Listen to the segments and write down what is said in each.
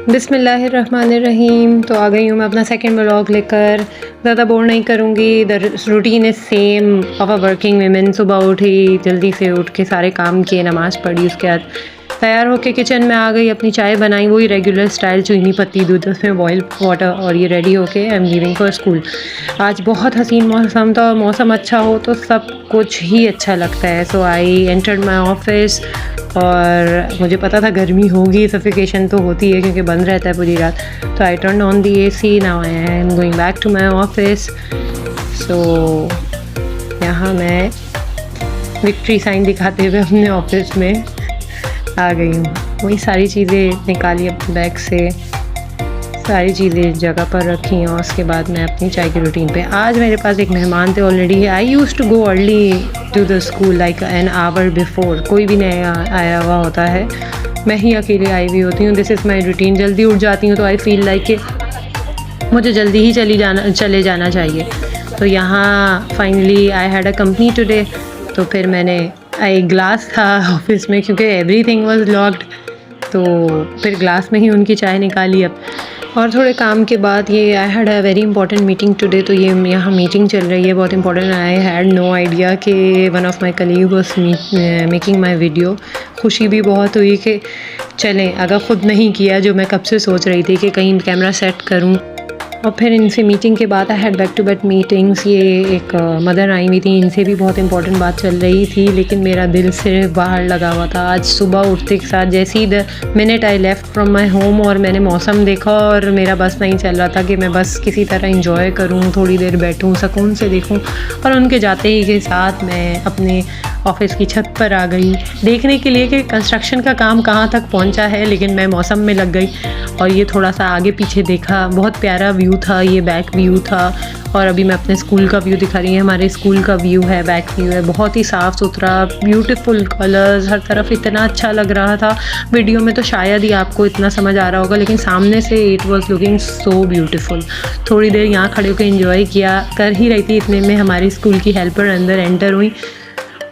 बिस्मिल्लाहिर्रहमानिर्रहीम। तो आ गई हूँ मैं अपना सेकंड व्लॉग लेकर। ज़्यादा बोर नहीं करूँगी। The routine is same of a working women. सुबह उठी, जल्दी से उठ के सारे काम किए, नमाज़ पढ़ी, उसके बाद तैयार होके किचन में आ गई, अपनी चाय बनाई, वही रेगुलर स्टाइल, चीनी पत्ती दूध उसमें बॉयल वाटर, और ये रेडी होके I am leaving for school. आज बहुत हसीन मौसम था और मौसम अच्छा हो तो सब कुछ ही अच्छा लगता है। सो आई एंटर्ड माई ऑफिस और मुझे पता था गर्मी होगी, सफिकेशन तो होती है क्योंकि बंद रहता है पूरी रात। तो I turn on the AC। Now I am going back to my office. So यहाँ मैं विक्ट्री साइन दिखाते हुए अपने ऑफिस में आ गई हूँ। वही सारी चीज़ें निकाली अपने बैग से, सारी चीज़ें जगह पर रखी और उसके बाद मैं अपनी चाय की रूटीन पे। आज मेरे पास एक मेहमान थे already. I use to go early to the school like an hour before. कोई भी नहीं आया हुआ होता है, मैं ही अकेले आई हुई होती हूँ। This is my routine. जल्दी उठ जाती हूँ तो आई फील लाइक कि मुझे जल्दी ही चले जाना चाहिए। तो यहाँ finally I had a company today. तो फिर मैंने एक ग्लास था ऑफिस में क्योंकि एवरीथिंग वाज लॉक्ड, तो फिर ग्लास में ही उनकी चाय निकाली अब। और थोड़े काम के बाद ये I had a very important meeting today. तो ये यहाँ मीटिंग चल रही है बहुत important. I had no idea कि one of my colleague was making my video. खुशी भी बहुत हुई कि चलें, अगर ख़ुद नहीं किया जो मैं कब से सोच रही थी कि कहीं कैमरा सेट करूँ। और फिर इनसे मीटिंग के बाद I had back to back meetings. ये एक मदर आई हुई थी, इनसे भी बहुत इंपॉर्टेंट बात चल रही थी, लेकिन मेरा दिल सिर्फ बाहर लगा हुआ था। आज सुबह उठते के साथ जैसे ही the minute I left from my home और मैंने मौसम देखा और मेरा बस नहीं चल रहा था कि मैं बस किसी तरह इंजॉय करूं, थोड़ी देर बैठूं, सुकून से देखूं। और उनके जाते ही के साथ मैं अपने ऑफिस की छत पर आ गई देखने के लिए कि कंस्ट्रक्शन का काम कहाँ तक पहुँचा है। लेकिन मैं मौसम में लग गई और ये थोड़ा सा आगे पीछे देखा। बहुत प्यारा व्यू था, ये बैक व्यू था। और अभी मैं अपने स्कूल का व्यू दिखा रही हूँ। हमारे स्कूल का व्यू है, बैक व्यू है, बहुत ही साफ़ सुथरा, ब्यूटीफुल कलर्स, हर तरफ इतना अच्छा लग रहा था। वीडियो में तो शायद ही आपको इतना समझ आ रहा होगा, लेकिन सामने से it was looking so beautiful. थोड़ी देर यहाँ खड़े होकर एंजॉय किया कर ही रही थी, इतने में हमारी स्कूल की हेल्पर अंदर एंटर हुई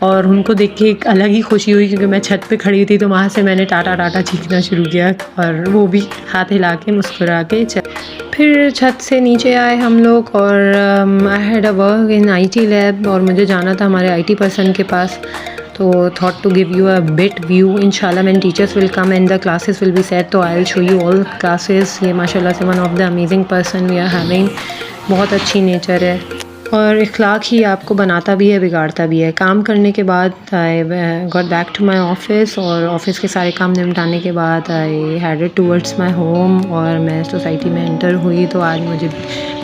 और उनको देख के एक अलग ही खुशी हुई क्योंकि मैं छत पे खड़ी थी। तो वहाँ से मैंने टाटा टाटा चीखना शुरू किया और वो भी हाथ हिला के मुस्कुरा के फिर छत से नीचे आए हम लोग। और आई had a work in IT lab और मुझे जाना था हमारे IT पर्सन के पास। तो thought to give you a bit view. इंशाल्लाह when teachers will come and the classes will be set, तो I will show you all classes. ये माशाल्लाह से one of the amazing person we are having. बहुत अच्छी nature है और इखलाक ही आपको बनाता भी है, बिगाड़ता भी है। काम करने के बाद I got back to my office और ऑफिस के सारे काम निपटाने के बाद I headed towards my home और मैं सोसाइटी में एंटर हुई। तो आज मुझे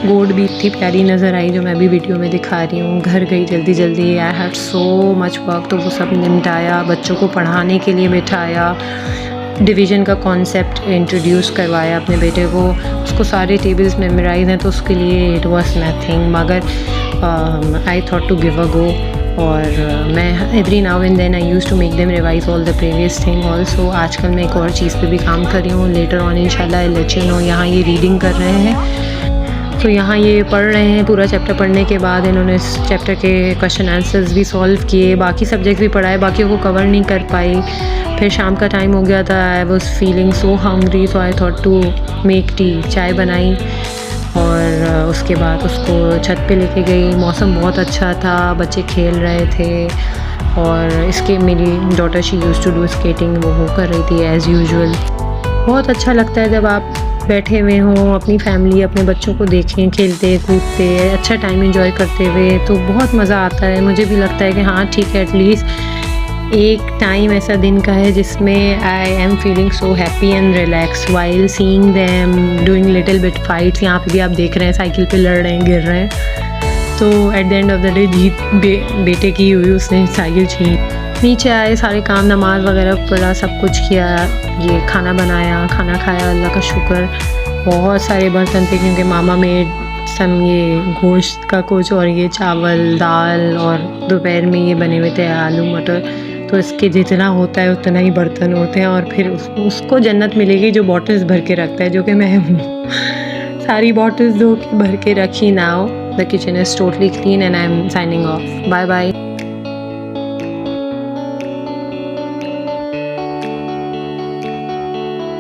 गोड भी इतनी प्यारी नज़र आई जो मैं अभी वीडियो में दिखा रही हूँ। घर गई जल्दी जल्दी, I had so much work, तो वो सब निपटाया, बच्चों को पढ़ाने के लिए बिठाया, डिवीज़न का कॉन्सेप्ट इंट्रोड्यूस करवाया अपने बेटे को। उसको सारे टेबल्स मेमोराइज हैं तो उसके लिए इट वाज नथिंग, मगर I thought to give a go. और मैं every now and then I use to make them revise all the previous thing also. आजकल मैं एक और चीज़ पे भी काम कर रही हूँ, लेटर ऑन इंशाल्लाह आई लेट यू नो। यहाँ ये रीडिंग कर रहे हैं, तो यहाँ ये पढ़ रहे हैं। पूरा चैप्टर पढ़ने के बाद इन्होंने इस चैप्टर के क्वेश्चन आंसर्स भी सॉल्व किए, बाकी सब्जेक्ट भी पढ़ाए, बाकियों को कवर नहीं कर पाई। फिर शाम का टाइम हो गया था, I was feeling so hungry, so I thought to make tea. चाय बनाई और उसके बाद उसको छत पे लेके गई। मौसम बहुत अच्छा था, बच्चे खेल रहे थे और इसके मेरी daughter she use to do skating, वो कर रही थी एज़ यूजुअल। बहुत अच्छा लगता है जब आप बैठे हुए हों, अपनी फैमिली, अपने बच्चों को देखें खेलते कूदते, अच्छा टाइम एंजॉय करते हुए, तो बहुत मज़ा आता है। मुझे भी लगता है कि हाँ ठीक है, एटलीस्ट एक टाइम ऐसा दिन का है जिसमें I am feeling so happy and relax while seeing them doing little bit fights. यहाँ पे भी आप देख रहे हैं साइकिल पे लड़ रहे हैं, गिर रहे हैं। तो at the end of the day जीत बेटे की हुई, उसने साइकिल छीनी। नीचे आए, सारे काम नमाज वगैरह पढ़ा, सब कुछ किया, ये खाना बनाया, खाना खाया, अल्लाह का शुक्र। बहुत सारे बर्तन थे क्योंकि मामा मेड सम ये गोश्त का कुछ और ये चावल दाल, और दोपहर में ये बने हुए थे आलू मटर। तो इसके जितना होता है उतना ही बर्तन होते हैं। और फिर उसको जन्नत मिलेगी जो बॉटल्स भर के रखता है, जो कि मैं हूँ। सारी बॉटल्स धो के भर के रखी। Now the kitchen is totally clean and I am signing off. Bye bye.